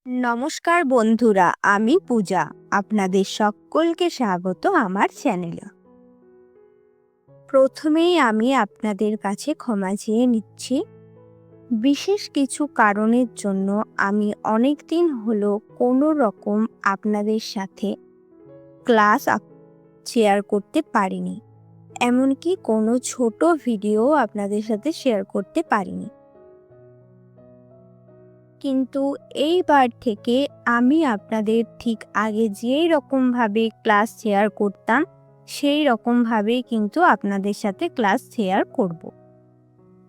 নমস্কার বন্ধুরা, আমি পূজা। আপনাদের সকলকে স্বাগত আমার চ্যানেলে। প্রথমেই আমি আপনাদের কাছে ক্ষমা চেয়ে নিচ্ছি। বিশেষ কিছু কারণের জন্য আমি অনেক দিন হলো কোনো রকম আপনাদের সাথে ক্লাস শেয়ার করতে পারিনি, এমনকি কোনো ছোট ভিডিও আপনাদের সাথে শেয়ার করতে পারিনি। কিন্তু এইবার থেকে আমি আপনাদের ঠিক আগে যেই রকমভাবে ক্লাস শেয়ার করতাম সেই রকমভাবেই কিন্তু আপনাদের সাথে ক্লাস শেয়ার করব।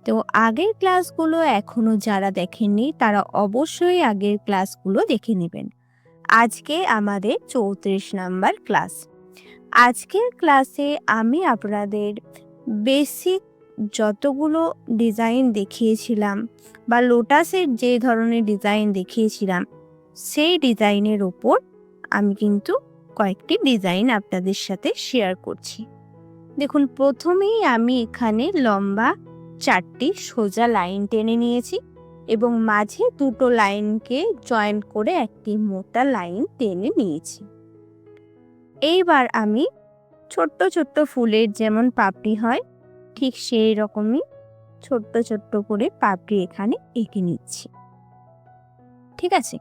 তো আগের ক্লাসগুলো এখনো যারা দেখেননি তারা অবশ্যই আগের ক্লাসগুলো দেখে নেবেন। আজকে আমাদের 34 নাম্বার ক্লাস। আজকের ক্লাসে আমি আপনাদের বেসিক যতগুলো ডিজাইন দেখিয়েছিলাম বা লোটাসের যে ধরনের ডিজাইন দেখিয়েছিলাম সেই ডিজাইনের ওপর আমি কিন্তু কয়েকটি ডিজাইন আপনাদের সাথে শেয়ার করছি। দেখুন, প্রথমেই আমি এখানে লম্বা 4টি সোজা লাইন টেনে নিয়েছি এবং মাঝে দুটো লাইনকে জয়েন করে একটি মোটা লাইন টেনে নিয়েছি। এইবার আমি ছোট্ট ছোট্ট ফুলের যেমন পাপড়ি হয় ঠিক সেই রকমই ছোট্ট ছোট্ট করে পাপড়ি এখানে এঁকে নিচ্ছি। ঠিক আছে,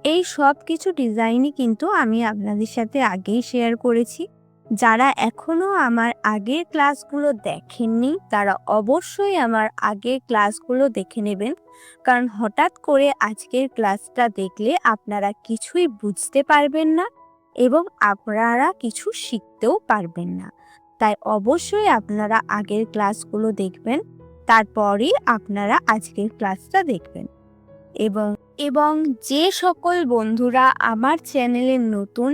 এই সব কিছু ডিজাইনই কিন্তু আমি আপনাদের সাথে আগেই শেয়ার করেছি। যারা এখনো আমার আগের ক্লাসগুলো দেখেননি তারা অবশ্যই আমার আগের ক্লাসগুলো দেখে নেবেন, কারণ হঠাৎ করে আজকের ক্লাসটা দেখলে আপনারা কিছুই বুঝতে পারবেন না এবং আপনারা কিছু শিখতেও পারবেন না। তাই অবশ্যই আপনারা আগের ক্লাসগুলো দেখবেন, তারপরই আপনারা আজকের ক্লাসটা দেখবেন। এবং যে সকল বন্ধুরা আমার চ্যানেলে নতুন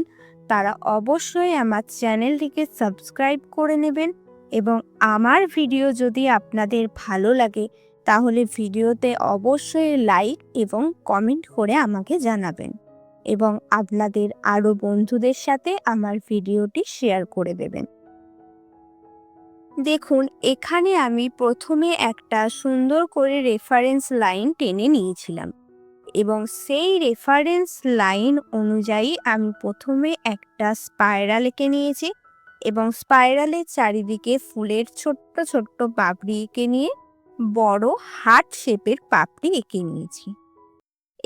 তারা অবশ্যই আমার চ্যানেলটিকে সাবস্ক্রাইব করে নেবেন এবং আমার ভিডিও যদি আপনাদের ভালো লাগে তাহলে ভিডিওতে অবশ্যই লাইক এবং কমেন্ট করে আমাকে জানাবেন এবং আপনাদের আরও বন্ধুদের সাথে আমার ভিডিওটি শেয়ার করে দেবেন। দেখুন, এখানে আমি প্রথমে একটা সুন্দর করে রেফারেন্স লাইন টেনে নিয়েছিলাম এবং সেই রেফারেন্স লাইন অনুযায়ী আমি প্রথমে একটা স্পাইরাল এঁকে নিয়েছি এবং স্পাইরালের চারিদিকে ফুলের ছোট্ট ছোট্ট পাপড়ি এঁকে নিয়ে বড় হার্ট শেপের পাপড়ি এঁকে নিয়েছি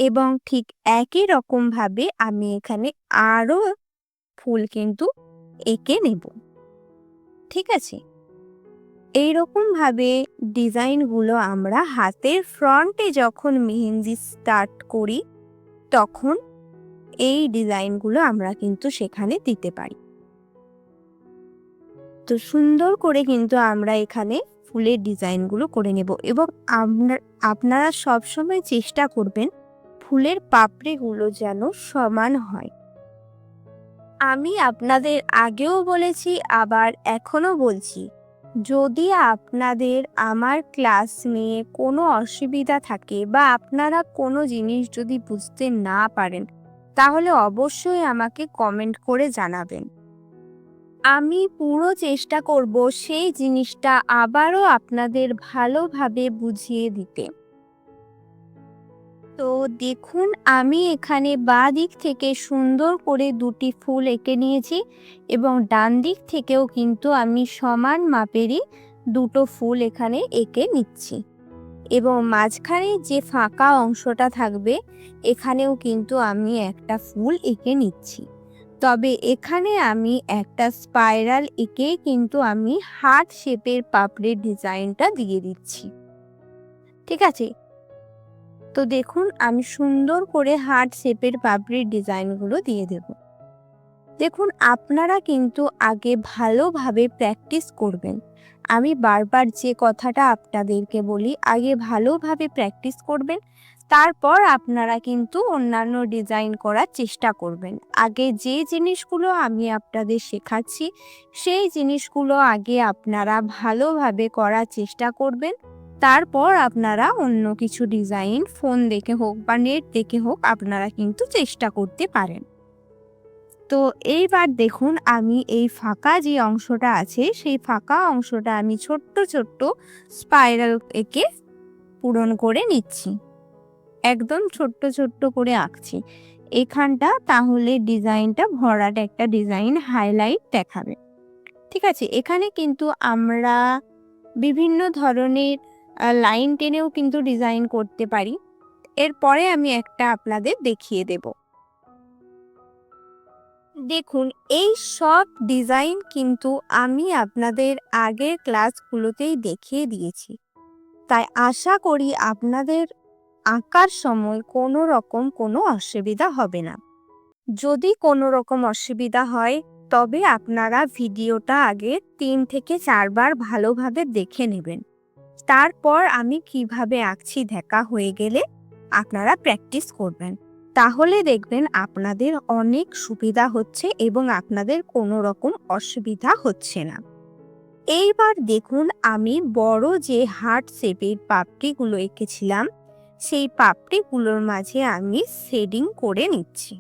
এবং ঠিক একই রকমভাবে আমি এখানে আরও ফুল কিন্তু এঁকে নেব। ঠিক আছে, এইরকমভাবে ডিজাইনগুলো আমরা হাতের ফ্রন্টে যখন মেহেন্দি স্টার্ট করি তখন এই ডিজাইনগুলো আমরা কিন্তু সেখানে দিতে পারি। তো সুন্দর করে কিন্তু আমরা এখানে ফুলের ডিজাইনগুলো করে নেব এবং আপনারা সবসময় চেষ্টা করবেন ফুলের পাপড়িগুলো যেন সমান হয়। আমি আপনাদের আগেও বলেছি, আবার এখনো বলছি, যদি আপনাদের আমার ক্লাস নিয়ে কোনো অসুবিধা থাকে বা আপনারা কোনো জিনিস যদি বুঝতে না পারেন তাহলে অবশ্যই আমাকে কমেন্ট করে জানাবেন। আমি পুরো চেষ্টা করব সেই জিনিসটা আবারও আপনাদের ভালোভাবে বুঝিয়ে দিতে। তো দেখুন, আমি এখানে বাঁ দিক থেকে সুন্দর করে দুটি ফুল এঁকে নিয়েছি এবং ডান দিক থেকেও কিন্তু আমি সমান মাপেরই দুটো ফুল এখানে এঁকে নিচ্ছি এবং মাঝখানে যে ফাঁকা অংশটা থাকবে এখানেও কিন্তু আমি একটা ফুল এঁকে নিচ্ছি। তবে এখানে আমি একটা স্পাইরাল এঁকে কিন্তু আমি হার্ট শেপের পাপড়ির ডিজাইনটা দিয়ে দিচ্ছি। ঠিক আছে, তো দেখুন আমি সুন্দর করে হার্ট শেপের পাপড়ির ডিজাইনগুলো দিয়ে দেব। দেখুন, আপনারা কিন্তু আগে ভালোভাবে প্র্যাকটিস করবেন। আমি বারবার যে কথাটা আপনাদেরকে বলি, আগে ভালোভাবে প্র্যাকটিস করবেন, তারপর আপনারা কিন্তু অন্যান্য ডিজাইন করার চেষ্টা করবেন। আগে যে জিনিসগুলো আমি আপনাদের শেখাচ্ছি সেই জিনিসগুলো আগে আপনারা ভালোভাবে করার চেষ্টা করবেন, তারপর আপনারা অন্য কিছু ডিজাইন ফোন দেখে হোক বা নেট দেখে হোক আপনারা কিন্তু চেষ্টা করতে পারেন। তো এইবার দেখুন, আমি এই ফাঁকা যে অংশটা আছে সেই ফাঁকা অংশটা আমি ছোট্ট ছোট্ট স্পাইরাল এঁকে পূরণ করে নিচ্ছি। একদম ছোট্ট ছোট্ট করে আঁকছি এখানটা, তাহলে ডিজাইনটা ভরাট একটা ডিজাইন হাইলাইট দেখাবে। ঠিক আছে, এখানে কিন্তু আমরা বিভিন্ন ধরনের লাইন টেনেও কিন্তু ডিজাইন করতে পারি। এরপরে আমি একটা আপনাদের দেখিয়ে দেব। দেখুন, এই সব ডিজাইন কিন্তু আমি আপনাদের আগের ক্লাসগুলোতেই দেখিয়ে দিয়েছি, তাই আশা করি আপনাদের আঁকার সময় কোনো রকম কোনো অসুবিধা হবে না। যদি কোনো রকম অসুবিধা হয় তবে আপনারা ভিডিওটা আগে 3 থেকে 4 বার ভালোভাবে দেখে নেবেন। তারপর আমি কিভাবে আঁকছি দেখা হয়ে গেলে আপনারা প্র্যাকটিস করবেন, তাহলে দেখবেন আপনাদের অনেক সুবিধা হচ্ছে এবং আপনাদের কোনো রকম অসুবিধা হচ্ছে না। এইবার দেখুন, আমি বড় যে হার্ট শেপের পাপড়িগুলো এঁকেছিলাম সেই পাপড়িগুলোর মাঝে আমি শেডিং করে নিচ্ছি।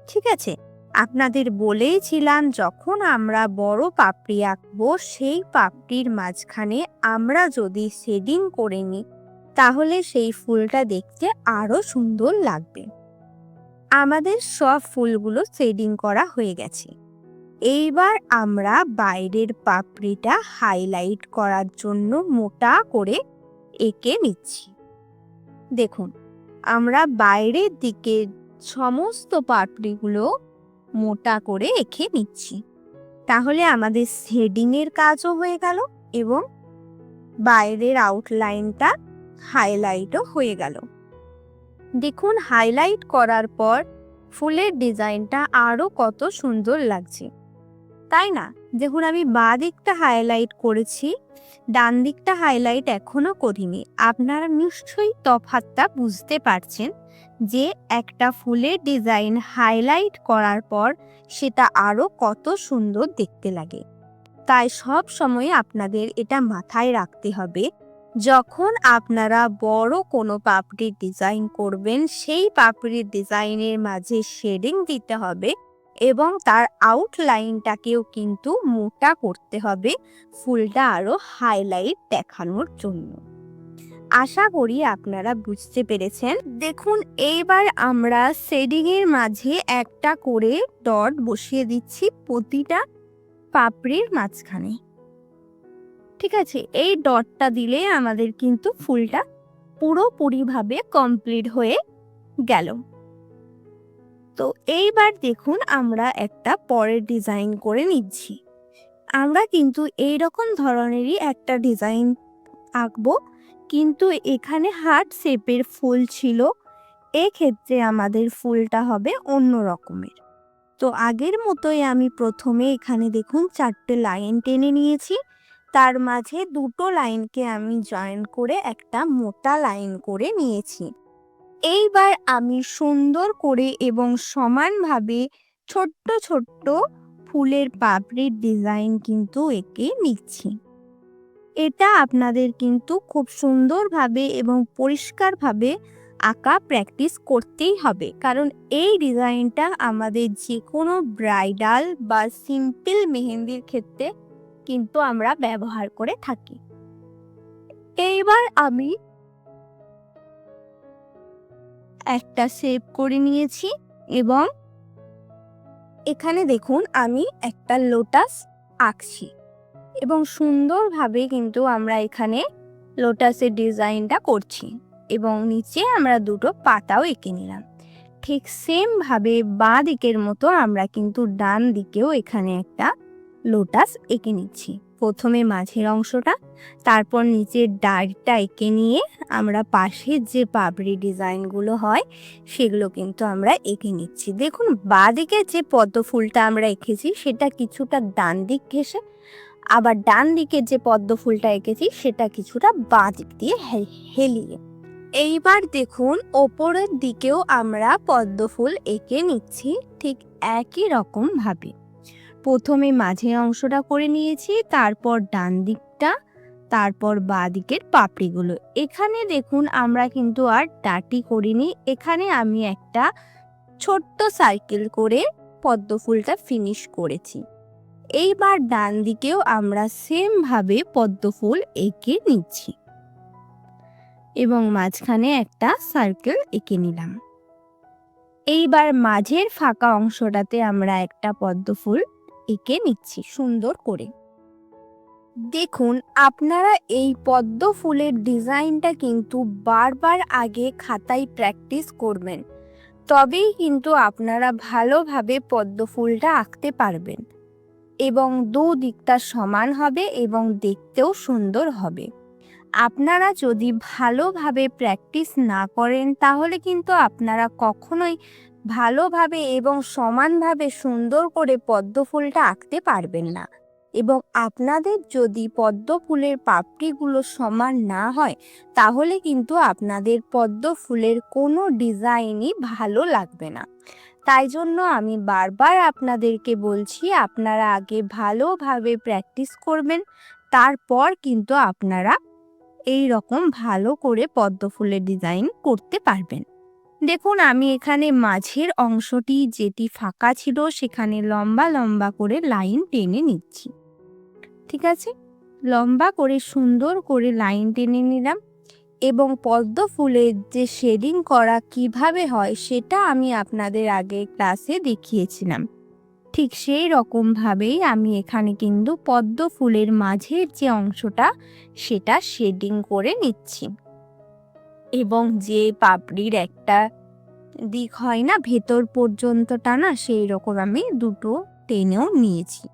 ঠিক আছে, আপনাদের বলেইছিলাম যখন আমরা বড় পাপড়ি আঁকবো সেই পাপড়ির মাঝখানে আমরা যদি শেডিং করে নিই তাহলে সেই ফুলটা দেখতে আরো সুন্দর লাগবে। আমাদের সব ফুলগুলো শেডিং করা হয়ে গেছে। এইবার আমরা বাইরের পাপড়িটা হাইলাইট করার জন্য মোটা করে এঁকে নিচ্ছি। দেখুন, আমরা বাইরের দিকে সমস্ত পাপড়িগুলো মোটা করে এঁকে নিচ্ছি, তাহলে আমাদের শেডিংয়ের কাজও হয়ে গেল এবং বাইরের আউটলাইনটা হাইলাইটও হয়ে গেল। দেখুন, হাইলাইট করার পর ফুলের ডিজাইনটা আরো কত সুন্দর লাগছে, তাই না? দেখুন, আমি বাঁ দিকটা হাইলাইট করেছি, ডান দিকটা হাইলাইট এখনো করিনি। আপনারা নিশ্চয়ই তফাৎটা বুঝতে পারছেন যে একটা ফুলের ডিজাইন হাইলাইট করার পর সেটা আরো কত সুন্দর দেখতে লাগে। তাই সব সময় আপনাদের এটা মাথায় রাখতে হবে, যখন আপনারা বড় কোনো পাপড়ির ডিজাইন করবেন সেই পাপড়ির ডিজাইনের মাঝে শেডিং দিতে হবে এবং তার আউটলাইনটাকেও কিন্তু মোটা করতে হবে ফুলটা আরো হাইলাইট দেখানোর জন্য। আশা করি আপনারা বুঝতে পেরেছেন। দেখুন, এইবার আমরা শেডিং এর মাঝে একটা করে ডট বসিয়ে দিচ্ছি প্রতিটা পাপড়ির মাঝখানে। ঠিক আছে, এই ডটটা দিলে আমাদের কিন্তু ফুলটা পুরোপুরিভাবে কমপ্লিট হয়ে গেল। তো এইবার দেখুন, আমরা একটা পরের ডিজাইন করে নিচ্ছি। আমরা কিন্তু এইরকম ধরনেরই একটা ডিজাইন আঁকবো, কিন্তু এখানে হার্ট শেপের ফুল ছিল, এক্ষেত্রে আমাদের ফুলটা হবে অন্য রকমের। তো আগের মতোই আমি প্রথমে এখানে দেখুন 4টে লাইন টেনে নিয়েছি, তার মাঝে দুটো লাইনকে আমি জয়েন করে একটা মোটা লাইন করে নিয়েছি। এইবার আমি সুন্দর করে এবং সমানভাবে ছোট্ট ছোট্ট ফুলের পাপড়ির ডিজাইন কিন্তু এঁকে নিচ্ছি। এটা আপনাদের কিন্তু খুব সুন্দরভাবে এবং পরিষ্কারভাবে আঁকা প্র্যাকটিস করতেই হবে, কারণ এই ডিজাইনটা আমাদের যে কোনো ব্রাইডাল বা সিম্পল মেহেন্দির ক্ষেত্রে কিন্তু আমরা ব্যবহার করে থাকি। এইবার আমি একটা শেপ করে নিয়েছি এবং এখানে দেখুন আমি একটা লোটাস আঁকছি এবং সুন্দরভাবে কিন্তু আমরা এখানে লোটাসের ডিজাইনটা করছি এবং নিচে আমরা দুটো পাতাও এঁকে নিলাম। ঠিক সেম ভাবে বাঁ দিকের মতো আমরা কিন্তু ডান দিকেও এখানে একটা লোটাস এঁকে নিচ্ছি। প্রথমে মাঝের অংশটা, তারপর নিচের ডালটা এঁকে নিয়ে আমরা পাশের যে পাপড়ি ডিজাইনগুলো হয় সেগুলো কিন্তু আমরা এঁকে নিচ্ছি। দেখুন, বাঁ দিকে যে পদ্ম ফুলটা আমরা এঁকেছি সেটা কিছুটা ডান দিক ঘেঁষে, আবার ডান দিকে যে পদ্ম ফুলটা এঁকেছি সেটা কিছুটা বাঁ দিক দিয়ে হেলিয়ে। এইবার দেখুন, ওপরের দিকেও আমরা পদ্ম ফুল এঁকে নিচ্ছি ঠিক একই রকম ভাবে। প্রথমে মাঝের অংশটা করে নিয়েছি, তারপর ডান দিকটা, তারপর বাঁ দিকের পাপড়িগুলো। এখানে দেখুন আমরা কিন্তু আর ডাটি করিনি, এখানে আমি একটা ছোট্ট সার্কেল করে পদ্ম ফুলটা ফিনিশ করেছি। এইবার ডান দিকেও আমরা সেম ভাবে পদ্ম ফুল এঁকে নিচ্ছি। এবং মাঝখানে একটা সার্কেল এঁকে নিলাম। এইবার মাঝের ফাঁকা অংশটাতে আমরা একটা পদ্ম ফুল এঁকে নিচ্ছি সুন্দর করে। দেখুন, আপনারা এই পদ্ম ফুলের ডিজাইনটা কিন্তু বারবার আগে খাতায় প্র্যাকটিস করবেন, তবেই কিন্তু আপনারা ভালোভাবে পদ্ম ফুলটা আঁকতে পারবেন এবং দুদিকটা সমান হবে এবং দেখতেও সুন্দর হবে। আপনারা যদি ভালোভাবে প্র্যাকটিস না করেন তাহলে কিন্তু আপনারা কখনোই ভালোভাবে এবং সমানভাবে সুন্দর করে পদ্ম ফুলটা আঁকতে পারবেন না। এবং আপনাদের যদি পদ্ম ফুলের পাপড়িগুলো সমান না হয় তাহলে কিন্তু আপনাদের পদ্ম ফুলের কোনো ডিজাইনই ভালো লাগবে না। তাই জন্য আমি বারবার আপনাদেরকে বলছি, আপনারা আগে ভালোভাবে প্র্যাকটিস করবেন, তারপর কিন্তু আপনারা এই রকম ভালো করে পদ্ম ফুলের ডিজাইন করতে পারবেন। দেখুন, আমি এখানে মাঝের অংশটি যেটি ফাঁকা ছিল সেখানে লম্বা লম্বা করে লাইন টেনে নিচ্ছি। ঠিক আছে, লম্বা করে সুন্দর করে লাইন টেনে নিলাম এবং পদ্ম ফুলের যে শেডিং করা কিভাবে হয় সেটা আমি আপনাদের আগে ক্লাসে দেখিয়েছিলাম। ঠিক সেই রকমভাবেই আমি এখানে কিন্তু পদ্ম ফুলের মাঝের যে অংশটা সেটা শেডিং করে নিচ্ছি এবং যে পাপড়ির একটা দিক হয় না ভেতর পর্যন্ত টানা, সেই রকম আমি দুটো টেনেও নিয়েছি।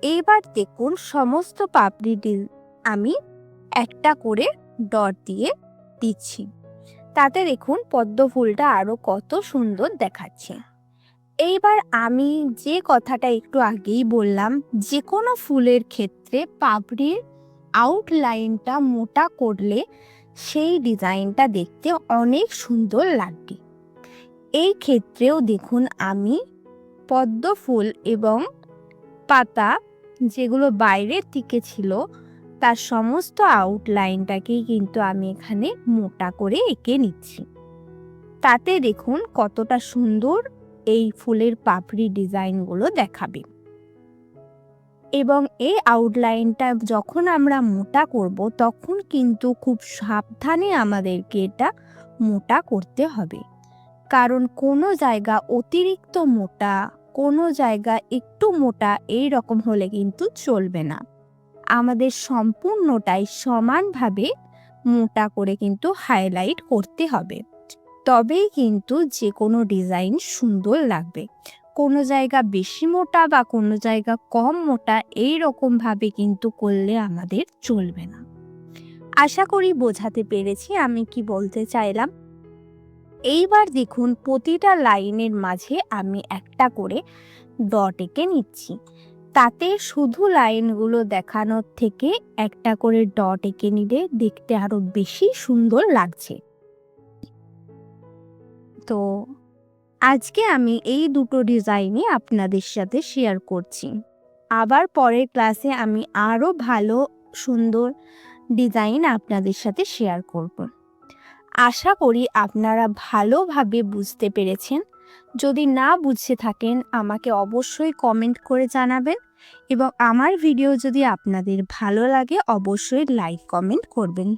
এইবার দেখুন, সমস্ত পাপড়িটি আমি একটা করে ডট দিয়ে দিচ্ছি, তাতে দেখুন পদ্ম ফুলটা আরো কত সুন্দর দেখাচ্ছে। এইবার আমি যে কথাটা একটু আগেই বললাম, যে কোনো ফুলের ক্ষেত্রে পাপড়ির আউটলাইনটা মোটা করলে সেই ডিজাইনটা দেখতে অনেক সুন্দর লাগবে। এই ক্ষেত্রেও দেখুন, আমি পদ্ম ফুল এবং পাতা যেগুলো বাইরের দিকে ছিল তার সমস্ত আউটলাইনটাকেই কিন্তু আমি এখানে মোটা করে এঁকে নিচ্ছি। তাতে দেখুন কতটা সুন্দর এই ফুলের পাপড়ি ডিজাইনগুলো দেখাবে। এবং এই আউটলাইনটা যখন আমরা মোটা করব তখন কিন্তু খুব সাবধানে আমাদেরকে এটা মোটা করতে হবে, কারণ কোনো জায়গা অতিরিক্ত মোটা, কোনো জায়গা একটু মোটা এই রকম হলে কিন্তু চলবে না। আমাদের সম্পূর্ণটাই সমানভাবে মোটা করে কিন্তু হাইলাইট করতে হবে, তবেই কিন্তু যে কোনো ডিজাইন সুন্দর লাগবে। কোনো জায়গা বেশি মোটা বা কোনো জায়গা কম মোটা এই রকমভাবে কিন্তু করলে আমাদের চলবে না। আশা করি বোঝাতে পেরেছি আমি কি বলতে চাইলাম। এইবার দেখুন, প্রতিটা লাইনের মাঝে আমি একটা করে ডট এঁকে নিচ্ছি, তাতে শুধু লাইনগুলো দেখানোর থেকে একটা করে ডট এঁকে নিলে দেখতে আরো বেশি সুন্দর লাগছে। তো আজকে আমি এই দুটো ডিজাইনই আপনাদের সাথে শেয়ার করছি। আবার পরের ক্লাসে আমি আরো ভালো সুন্দর ডিজাইন আপনাদের সাথে শেয়ার করব। আশা করি আপনারা ভালোভাবে বুঝতে পেরেছেন। যদি না বুঝে থাকেন আমাকে অবশ্যই কমেন্ট করে জানাবেন এবং আমার ভিডিও যদি আপনাদের ভালো লাগে অবশ্যই লাইক কমেন্ট করবেন।